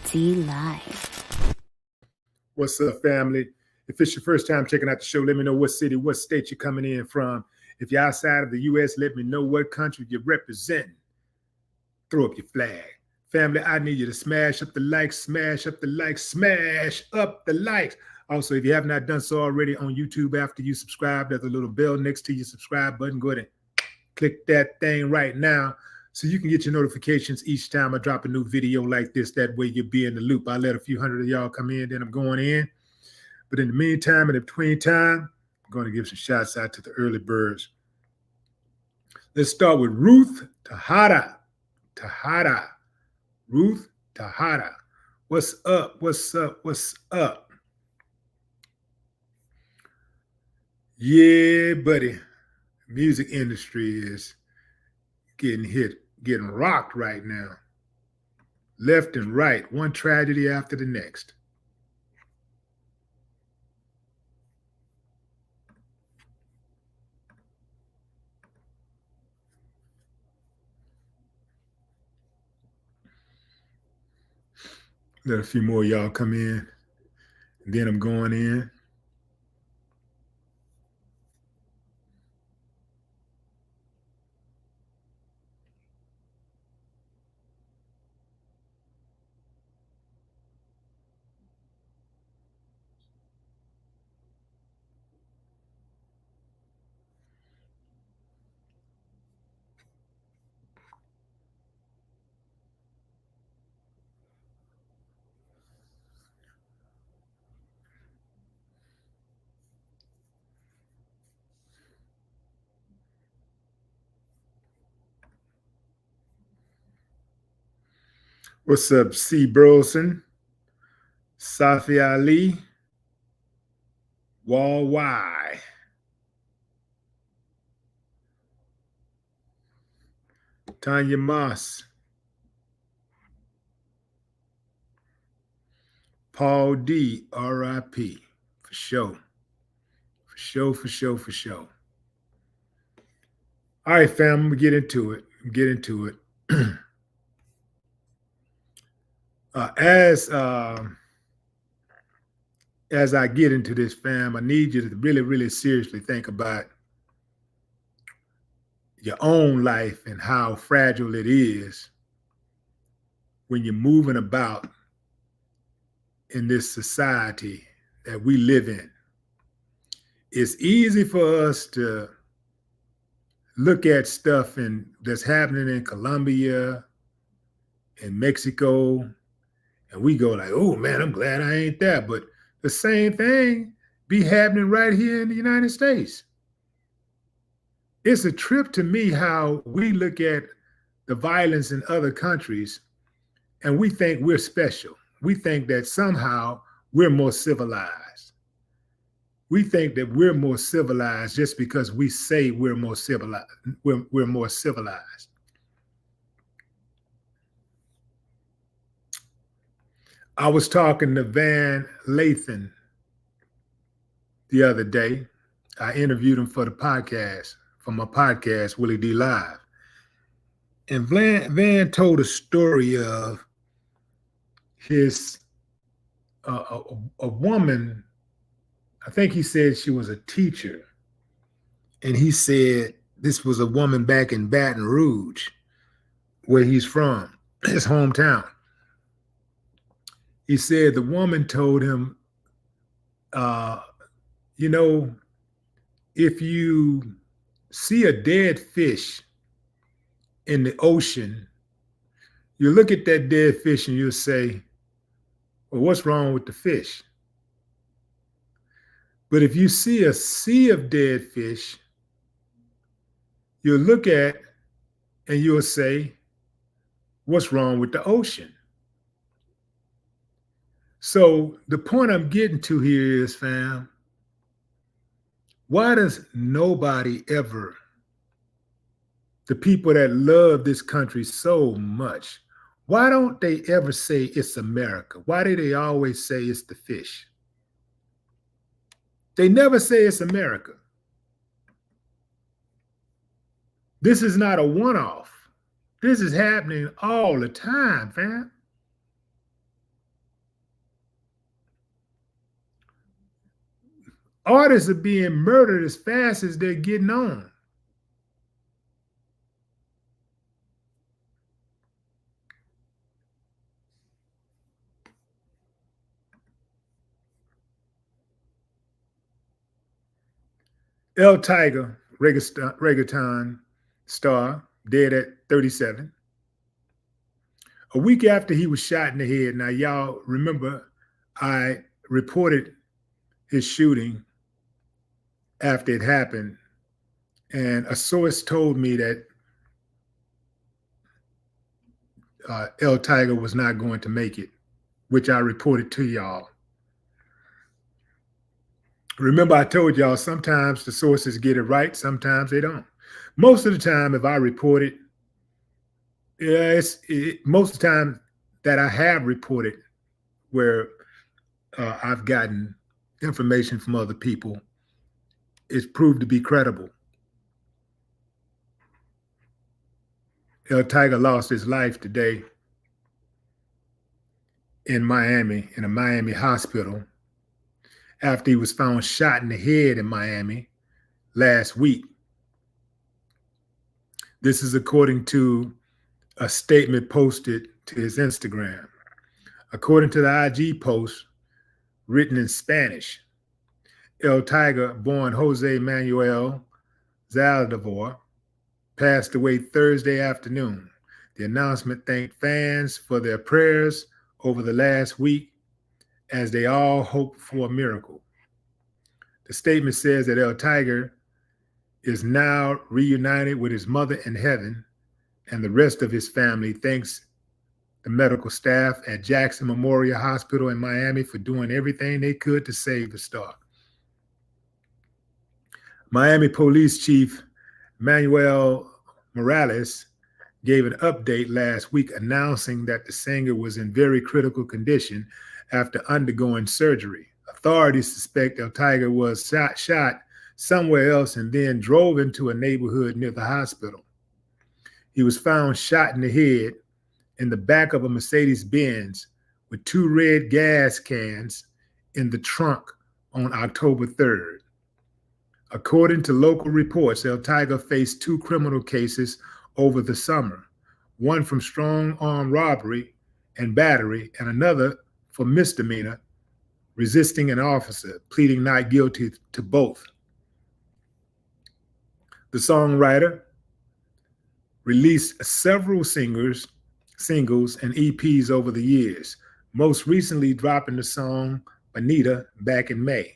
D Live. What's up, family? If it's your first time checking out the show, let me know what city, what state you're coming in from. If you're outside of the U.S., let me know what country you're representing. Throw up your flag. Family, I need you to smash up the likes, smash up the likes, smash up the likes. Also, if you have not done so already on YouTube, after you subscribe, there's a little bell next to your subscribe button. Go ahead and click that thing right now so you can get your notifications each time I drop a new video like this. That way you'll be in the loop. I let a few hundred of y'all come in, then I'm going in. But in the meantime, in between time, I'm going to give some shouts out to the early birds. Let's start with Ruth Tejada. Ruth Tejada. What's up? What's up? What's up? Yeah, buddy. Music industry is getting rocked right now. Left and right, one tragedy after the next. Let a few more of y'all come in, and then I'm going in. What's up, C. Burleson, Safi Ali, Wall Y, Tanya Moss, Paul D, R.I.P. For sure. For sure, for sure, for sure. All right, fam, I'm going to get into it. As I get into this, fam, I need you to really, really seriously think about your own life and how fragile it is when you're moving about in this society that we live in. It's easy for us to look at stuff that's happening in Colombia and Mexico, and we go like, oh man, I'm glad I ain't there. But the same thing be happening right here in the United States. It's a trip to me how we look at the violence in other countries and we think we're special. We think that somehow we're more civilized. We think that we're more civilized just because we say we're more civilized. We're more civilized. I was talking to Van Lathan the other day. I interviewed him for my podcast, Willie D Live. And Van told a story of a woman. I think he said she was a teacher. And he said this was a woman back in Baton Rouge, where he's from, his hometown. He said the woman told him, if you see a dead fish in the ocean, you look at that dead fish and you'll say, well, what's wrong with the fish? But if you see a sea of dead fish, you'll look at and you'll say, what's wrong with the ocean? So the point I'm getting to here is, fam, why does nobody ever, the people that love this country so much, why don't they ever say it's America? Why do they always say it's the fish? They never say it's America. This is not a one-off. This is happening all the time, fam. Artists are being murdered as fast as they're getting on. Taiger, reggaeton star, dead at 37. A week after he was shot in the head, now y'all remember I reported his shooting after it happened, and a source told me that Taiger was not going to make it, which I reported to y'all. Remember, I told y'all sometimes the sources get it right, sometimes they don't. Most of the time, if I report it, most of the time that I have reported where I've gotten information from other people, it's proved to be credible. Taiger lost his life today in Miami, in a Miami hospital, after he was found shot in the head in Miami last week. This is according to a statement posted to his Instagram. According to the IG post written in Spanish, Taiger, born Jose Manuel Zaldivar, passed away Thursday afternoon. The announcement thanked fans for their prayers over the last week as they all hoped for a miracle. The statement says that Taiger is now reunited with his mother in heaven, and the rest of his family thanks the medical staff at Jackson Memorial Hospital in Miami for doing everything they could to save the star. Miami Police Chief Manuel Morales gave an update last week announcing that the singer was in very critical condition after undergoing surgery. Authorities suspect Taiger was shot somewhere else and then drove into a neighborhood near the hospital. He was found shot in the head in the back of a Mercedes-Benz with 2 red gas cans in the trunk on October 3rd. According to local reports, Taiger faced 2 criminal cases over the summer, one from strong arm robbery and battery, and another for misdemeanor, resisting an officer, pleading not guilty to both. The songwriter released several singles and EPs over the years, most recently dropping the song Bonita back in May.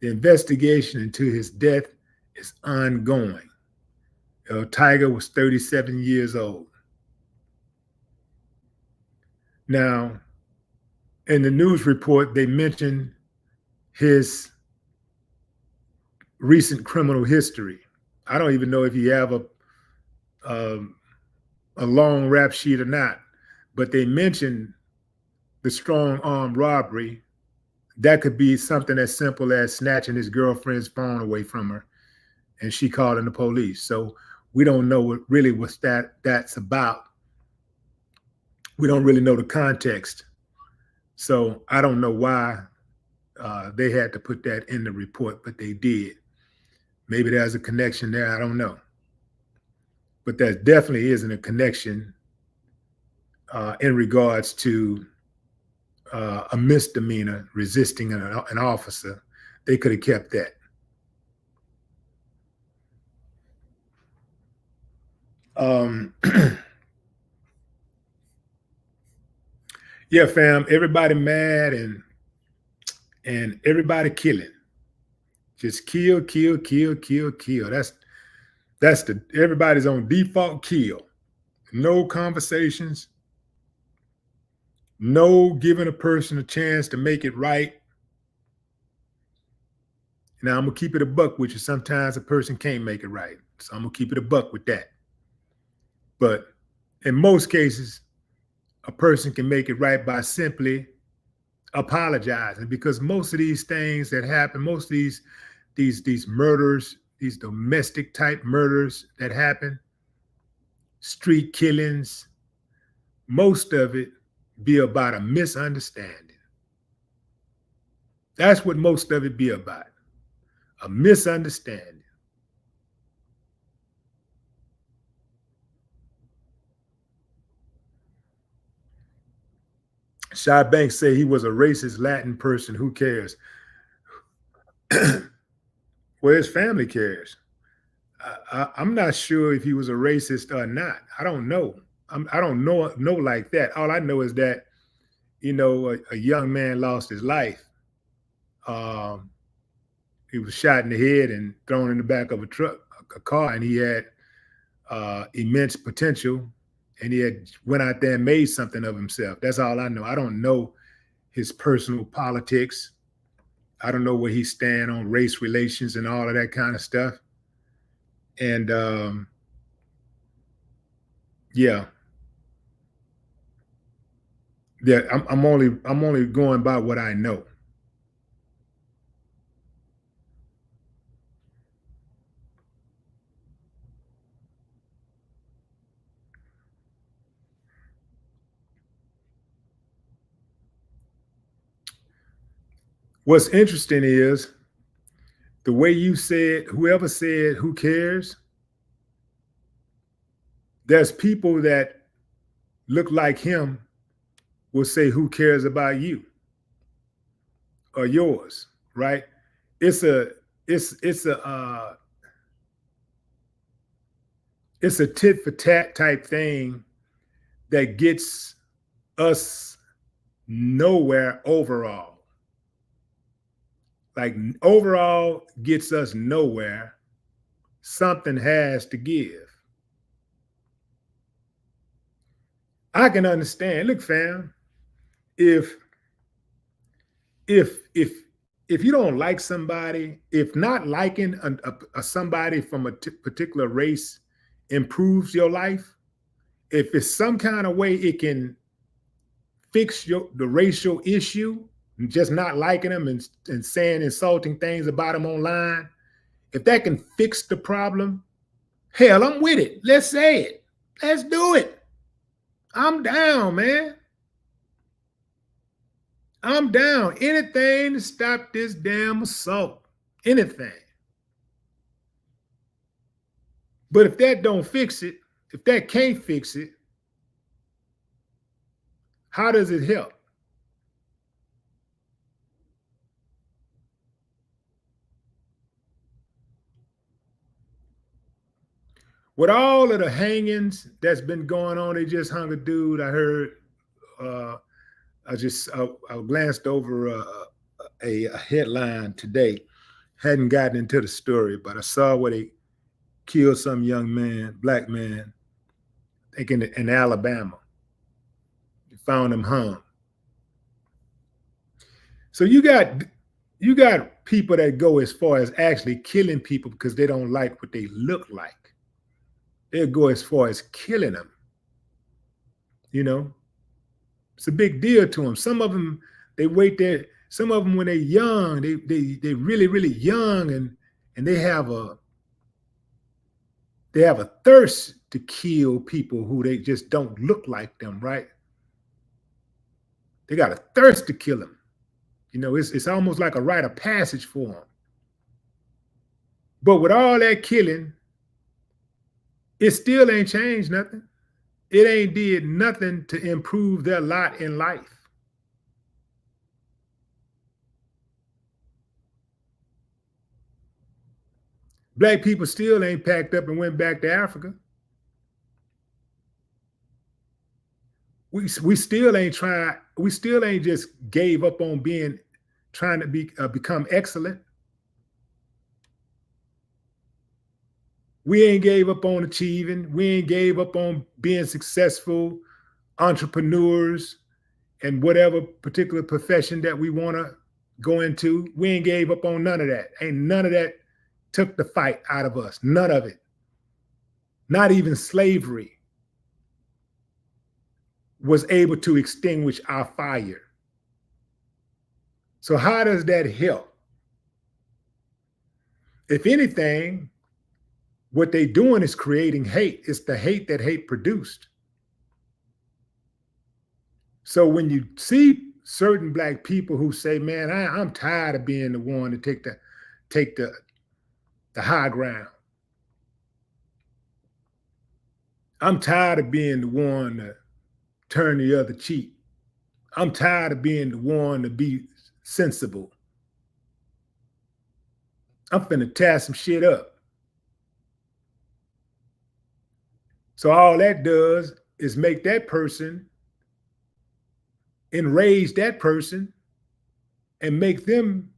The investigation into his death is ongoing. Taiger was 37 years old. Now, in the news report, they mentioned his recent criminal history. I don't even know if he have a long rap sheet or not, but they mentioned the strong arm robbery. That could be something as simple as snatching his girlfriend's phone away from her, and she calling the police. So we don't know what that's about. We don't really know the context. So I don't know why they had to put that in the report, but they did. Maybe there's a connection there. I don't know. But there definitely isn't a connection in regards to a misdemeanor resisting an officer. They could have kept that. Yeah, fam, everybody mad and everybody killing. Just kill, kill, kill, kill, kill. That's everybody's on default kill. No conversations. No giving a person a chance to make it right. Now I'm gonna keep it a buck with you. Sometimes a person can't make it right. So I'm gonna keep it a buck with that. But in most cases, a person can make it right by simply apologizing, because most of these things that happen, most of these murders, these domestic type murders that happen, street killings, most of it be about a misunderstanding. That's what most of it be about. a misunderstanding. Shy Banks say he was a racist Latin person. Who cares? Well, his family cares. I'm not sure if he was a racist or not. I don't know. I don't know like that. All I know is that a young man lost his life. Um, he was shot in the head and thrown in the back of a car, and he had immense potential, and he had went out there and made something of himself. That's all I know. I don't know his personal politics. I don't know where he stand on race relations and all of that kind of stuff. And yeah, yeah. I'm only going by what I know. What's interesting is the way you said, whoever said, who cares? There's people that look like him will say, who cares about you or yours, right? It's a, it's a, it's a tit for tat type thing that gets us nowhere overall. Like overall gets us nowhere. Something has to give. I can understand. Look, fam, if if if if you don't like somebody, if not liking somebody from a particular race improves your life, if it's some kind of way it can fix the racial issue, just not liking them and saying insulting things about them online, if that can fix the problem, hell, I'm with it. Let's say it. Let's do it. I'm down, man. I'm down. Anything to stop this damn assault. Anything. But if that don't fix it, if that can't fix it, how does it help? With all of the hangings that's been going on, they just hung a dude. I heard. I glanced over a headline today. Hadn't gotten into the story, but I saw where they killed some young man, black man, I think in Alabama. They found him hung. So you got people that go as far as actually killing people because they don't like what they look like. They'll go as far as killing them. You know, it's a big deal to them. Some of them, they wait there. Some of them, when they're young, they really young, and they have a thirst to kill people who they just don't look like them, right? They got a thirst to kill them. It's almost like a rite of passage for them. But with all that killing, it still ain't changed nothing. It ain't did nothing to improve their lot in life. Black people still ain't packed up and went back to Africa. We still ain't tried. We still ain't just gave up on trying to become excellent. We ain't gave up on achieving. We ain't gave up on being successful entrepreneurs and whatever particular profession that we want to go into. We ain't gave up on none of that. Ain't none of that took the fight out of us. None of it. Not even slavery was able to extinguish our fire. So how does that help? If anything, what they're doing is creating hate. It's the hate that hate produced. So when you see certain black people who say, man, I'm tired of being the one to take the the high ground. I'm tired of being the one to turn the other cheek. I'm tired of being the one to be sensible. I'm finna tear some shit up. So all that does is make that person, enrage that person, and make them,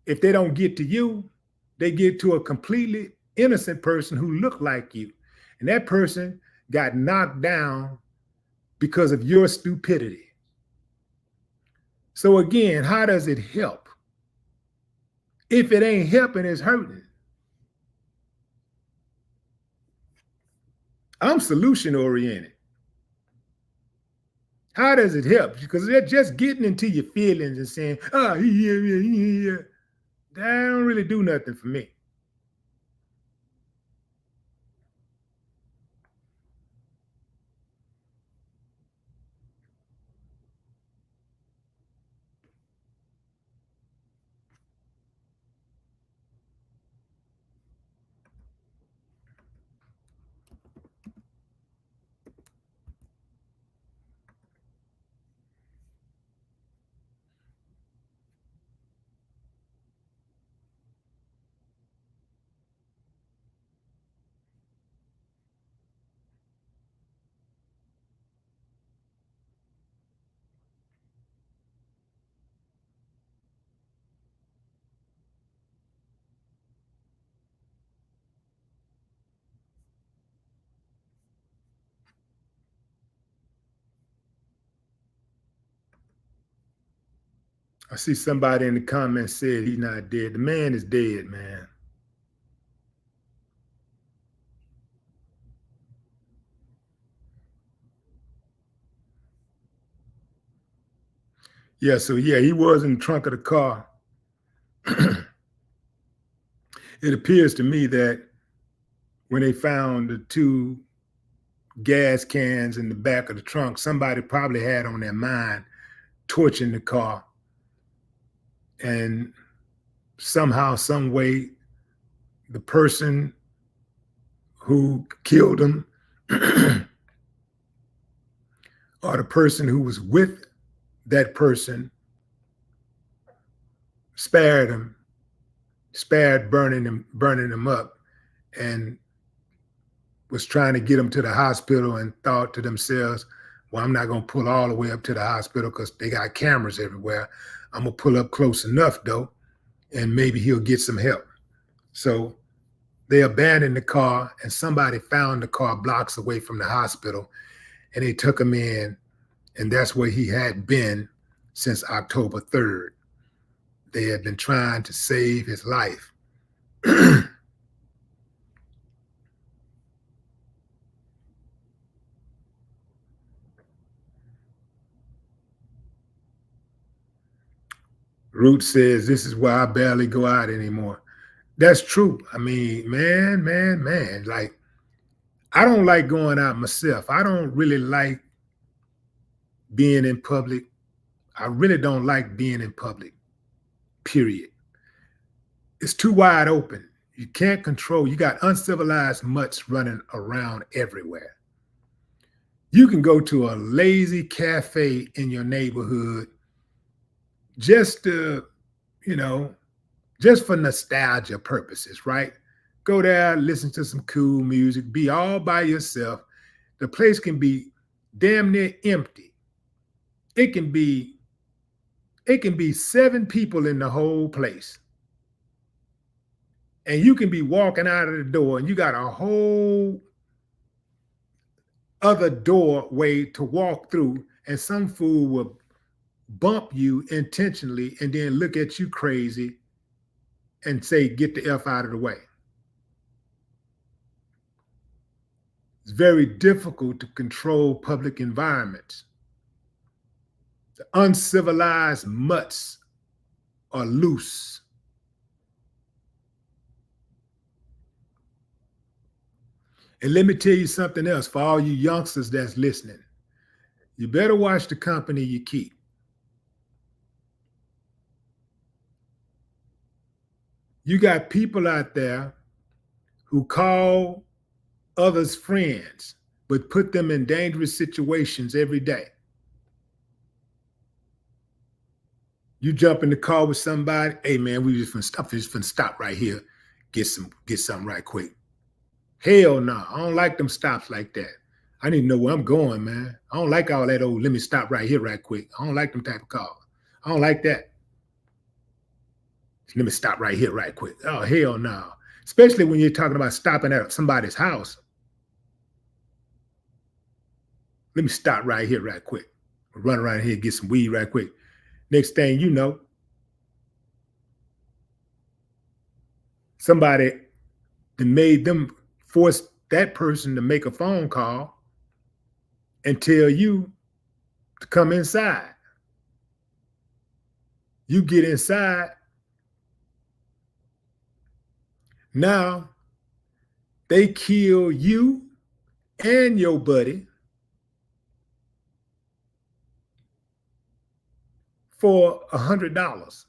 if they don't get to you, they get to a completely innocent person who looked like you. And that person got knocked down because of your stupidity. So again, how does it help? If it ain't helping, it's hurting. I'm solution oriented. How does it help? Because they're just getting into your feelings and saying, oh, yeah. That don't really do nothing for me. I see somebody in the comments said he's not dead. The man is dead, man. Yeah, so yeah, he was in the trunk of the car. It appears to me that when they found the two gas cans in the back of the trunk, somebody probably had on their mind torching the car. And somehow, some way, the person who killed him or the person who was with that person spared him, spared burning him up, and was trying to get him to the hospital and thought to themselves, well, I'm not going to pull all the way up to the hospital because they got cameras everywhere. I'm going to pull up close enough, though, and maybe he'll get some help. So they abandoned the car, and somebody found the car blocks away from the hospital, and they took him in, and that's where he had been since October 3rd. They had been trying to save his life. Root says, this is why I barely go out anymore. That's true. I mean, man, like, I don't like going out myself. I don't really like being in public. I really don't like being in public, period. It's too wide open. You can't control. You got uncivilized mutts running around everywhere. You can go to a lazy cafe in your neighborhood just to, just for nostalgia purposes, right? Go there, listen to some cool music, be all by yourself. The place can be damn near empty. It can be 7 people in the whole place. And you can be walking out of the door and you got a whole other doorway to walk through, and some fool will bump you intentionally and then look at you crazy and say, get the F out of the way. It's very difficult to control public environments. The uncivilized mutts are loose. And let me tell you something else for all you youngsters that's listening. You better watch the company you keep. You got people out there who call others friends, but put them in dangerous situations every day. You jump in the car with somebody, hey man, we just finna stop right here, get something right quick. Hell no, I don't like them stops like that. I need to know where I'm going, man. I don't like all that old, let me stop right here right quick. I don't like them type of calls. I don't like that. Let me stop right here right quick. Oh, hell no. Especially when you're talking about stopping at somebody's house. Let me stop right here right quick. Run around here, get some weed right quick. Next thing you know, somebody made them force that person to make a phone call and tell you to come inside. You get inside. Now they kill you and your buddy for $100.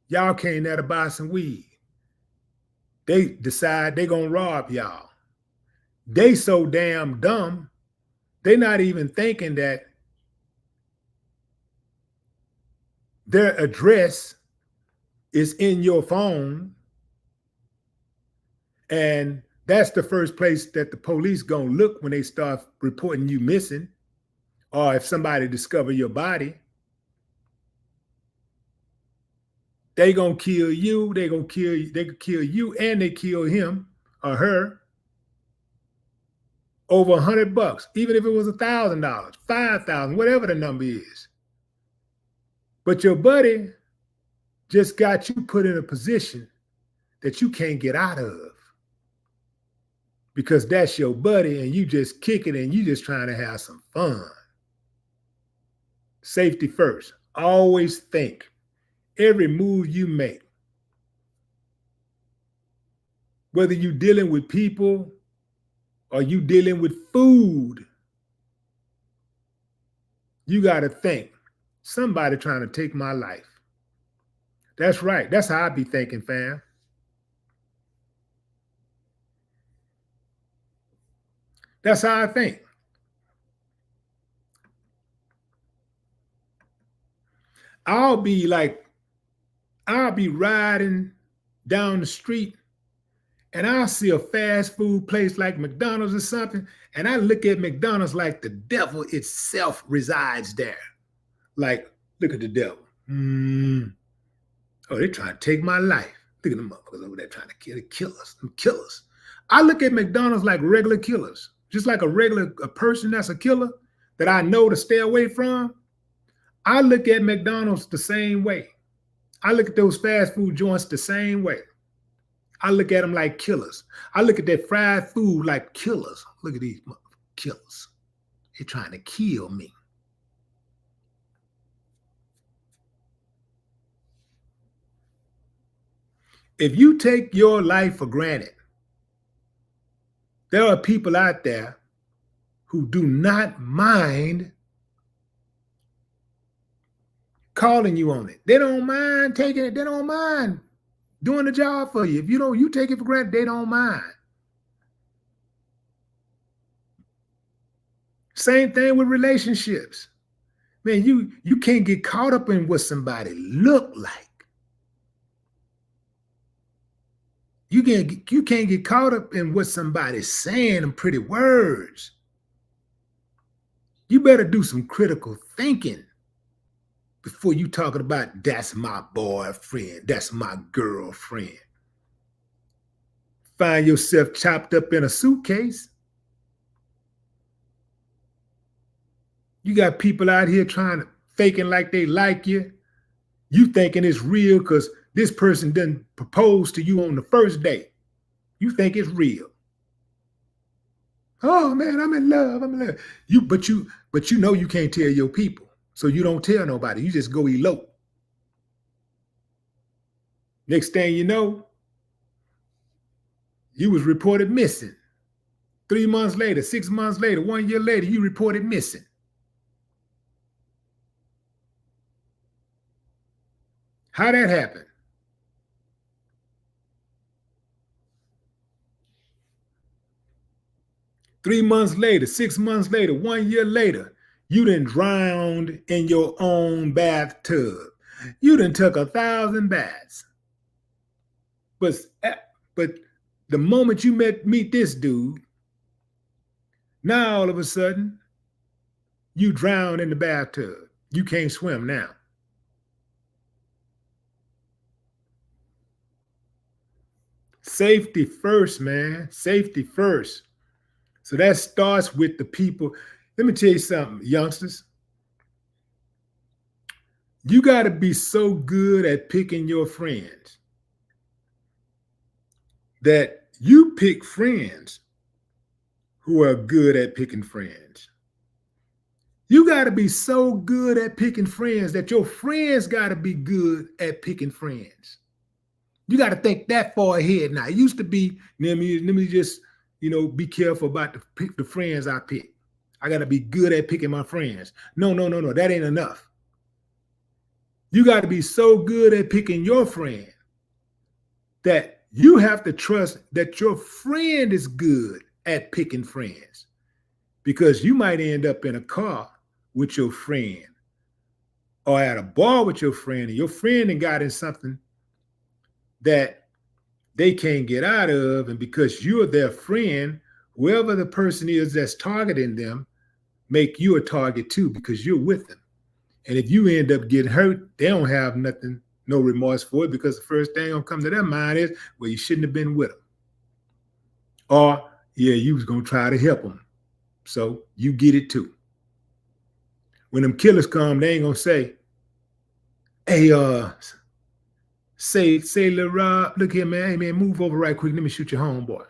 Y'all came there to buy some weed. They decide they're gonna rob y'all. They so damn dumb, they're not even thinking that their address is in your phone, and that's the first place that the police gonna look when they start reporting you missing, or if somebody discover your body. They gonna kill you, they could kill you, and they kill him or her over $100, even if it was $1,000, 5,000, whatever the number is. But your buddy just got you put in a position that you can't get out of, because that's your buddy and you just kick it and you just trying to have some fun. Safety first. Always think every move you make, whether you're dealing with people or you dealing with food, you got to think somebody trying to take my life. That's right. That's how I be thinking, fam. That's how I think. I'll be riding down the street and I'll see a fast food place like McDonald's or something, and I look at McDonald's like the devil itself resides there. Like, look at the devil. Oh, they're trying to take my life. Look at them motherfuckers over there trying to kill us. Them killers. I look at McDonald's like regular killers, just like a person that's a killer that I know to stay away from. I look at McDonald's the same way. I look at those fast food joints the same way. I look at them like killers. I look at that fried food like killers. Look at these killers. They're trying to kill me. If you take your life for granted, there are people out there who do not mind calling you on it. They don't mind taking it. They don't mind doing the job for you. If you take it for granted, they don't mind. Same thing with relationships. Man, you can't get caught up in what somebody look like. You can't get caught up in what somebody's saying in pretty words. You better do some critical thinking before you talking about that's my boyfriend, that's my girlfriend. Find yourself chopped up in a suitcase. You got people out here faking like they like you. You thinking it's real because this person didn't propose to you on the first date. You think it's real. Oh man, I'm in love. I'm in love. But you know you can't tell your people. So you don't tell nobody. You just go elope. Next thing you know, you was reported missing. 3 months later, 6 months later, 1 year later, you reported missing. How that happened? 3 months later, 6 months later, 1 year later, you done drowned in your own bathtub. You done took 1,000 baths. But the moment you meet this dude, now all of a sudden, you drown in the bathtub. You can't swim now. Safety first, man. Safety first. So that starts with the people. Let me tell you something, youngsters. You got to be so good at picking your friends that you pick friends who are good at picking friends. You got to be so good at picking friends that your friends got to be good at picking friends. You got to think that far ahead now. It used to be, let me just, be careful about the friends I pick. I got to be good at picking my friends. No. That ain't enough. You got to be so good at picking your friend that you have to trust that your friend is good at picking friends, because you might end up in a car with your friend or at a bar with your friend, and your friend and got in something that they can't get out of. And because you're their friend, whoever the person is that's targeting them, make you a target too, because you're with them. And if you end up getting hurt, they don't have nothing, no remorse for it, because the first thing gonna come to their mind is, well, you shouldn't have been with them. Or, yeah, you was gonna try to help them. So you get it too. When them killers come, they ain't gonna say, hey, say, Lil Rob, look here, man, hey man, move over right quick, let me shoot your homeboy.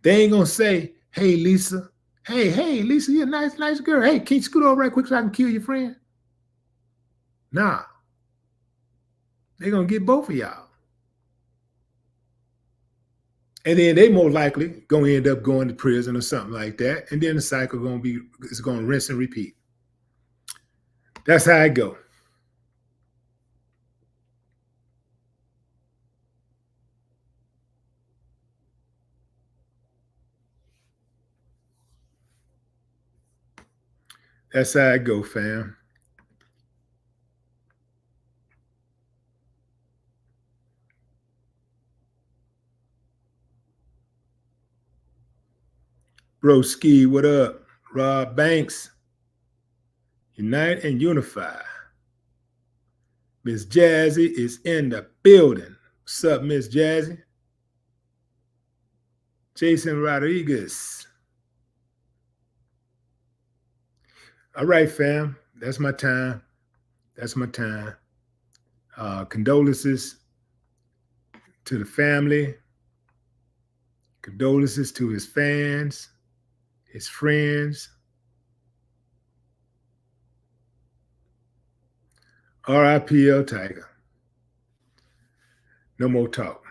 They ain't gonna say, hey Lisa, hey Lisa, you're a nice girl. Hey, can you scoot over right quick so I can kill your friend? Nah. They're gonna get both of y'all. And then they more likely gonna end up going to prison or something like that. And then the cycle is gonna rinse and repeat. That's how it go. That's how it go, fam. Broski, what up? Rob Banks. Unite and unify. Miss Jazzy is in the building. What's up, Miss Jazzy? Jason Rodriguez. All right, fam. That's my time. Condolences to the family. Condolences to his fans, his friends. RIPL Taiger. No more talk.